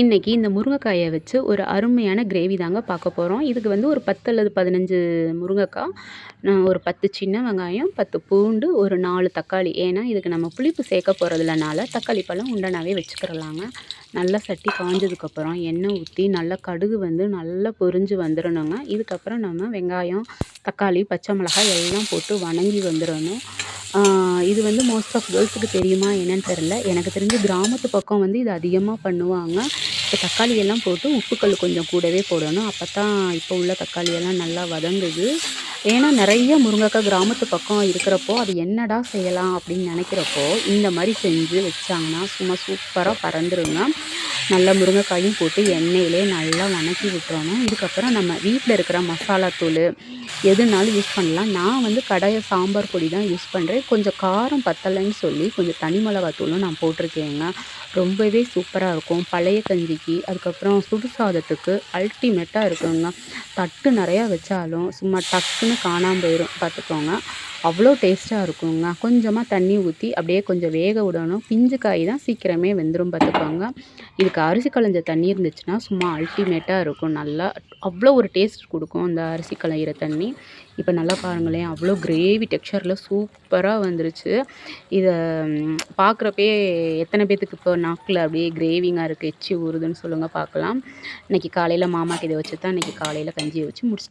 இன்னைக்கு இந்த முருங்கைக்காயை வச்சு ஒரு அருமையான கிரேவி தாங்க பார்க்க போகிறோம். இதுக்கு வந்து ஒரு 10 அல்லது 15 முருங்கைக்காய், ஒரு 10 சின்ன வெங்காயம், 10 பூண்டு, ஒரு 4 தக்காளி. ஏன்னா இதுக்கு நம்ம புளிப்பு சேர்க்க போகிறதுலனால தக்காளி பழம் உண்டனாவே வச்சுக்கிறலாங்க. நல்லா சட்டி காஞ்சதுக்கப்புறம் எண்ணெய் ஊற்றி நல்லா கடுகு வந்து நல்லா பொரிஞ்சு வந்துடணுங்க. இதுக்கப்புறம் நம்ம வெங்காயம், தக்காளி, பச்சை மிளகாய் எல்லாம் போட்டு வணங்கி வந்துடணும். இது வந்து மோஸ்ட் ஆஃப் கேர்ள்ஸுக்கு தெரியுமா என்னன்னு தெரில. எனக்கு தெரிஞ்சு கிராமத்து பக்கம் வந்து இது அதிகமாக பண்ணுவாங்க. இப்போ தக்காளி எல்லாம் போட்டு உப்புக்கல் கொஞ்சம் கூடவே போடணும். அப்போ தான் இப்போ உள்ள தக்காளி எல்லாம் நல்லா வதங்குது. ஏன்னா நிறைய முருங்கைக்காய் கிராமத்து பக்கம் இருக்கிறப்போ அது என்னடா செய்யலாம் அப்படின்னு நினைக்கிறப்போ இந்த மாதிரி செஞ்சு வச்சாங்கன்னா சும்மா சூப்பராக பறந்துருங்க. நல்லா முருங்கைக்காயும் போட்டு எண்ணெயிலே நல்லா வணக்கி விட்டுறணும். இதுக்கப்புறம் நம்ம வீட்டில் இருக்கிற மசாலா தூள் எதுனாலும் யூஸ் பண்ணலாம். நான் வந்து கடைய சாம்பார் பொடி தான் யூஸ் பண்ணுறேன். கொஞ்சம் காரம் பத்தலைன்னு சொல்லி கொஞ்சம் தனி மிளகாத்தூளும் நான் போட்டிருக்கேங்க. ரொம்பவே சூப்பராக இருக்கும். பழைய கஞ்சிக்கு, அதுக்கப்புறம் சுடு சாதத்துக்கு அல்டிமேட்டாக இருக்குங்க. தட்டு நிறையா வச்சாலும் சும்மா டக்குன்னு காணாம போயிடும் பார்த்துக்கோங்க. அவ்வளோ டேஸ்ட்டாக இருக்குங்க. கொஞ்சமாக தண்ணி ஊற்றி அப்படியே கொஞ்சம் வேக விடணும். பிஞ்சு காய் தான் சீக்கிரமே வெந்துடும் பார்த்துக்கோங்க. இதுக்கு அரிசி களைஞ்ச தண்ணி இருந்துச்சுன்னா சும்மா அல்டிமேட்டாக இருக்கும். நல்லா அவ்வளோ ஒரு டேஸ்ட் கொடுக்கும் இந்த அரிசி களையிற தண்ணி. இப்போ நல்லா பாருங்களேன், அவ்வளோ கிரேவி டெக்ஸ்சரில் சூப்பராக வந்துருச்சு. இதை பார்க்குறப்பயே எத்தனை பேத்துக்கு இப்போ நாக்கில் அப்படியே கிரேவிங்காக இருக்குது, எச்சி ஊறுதுன்னு சொல்லுங்கள் பார்க்கலாம். இன்றைக்கி காலையில் மாமாக்கு இதை வச்சு தான் இன்றைக்கி காலையில் கஞ்சியை வச்சு முடிச்சு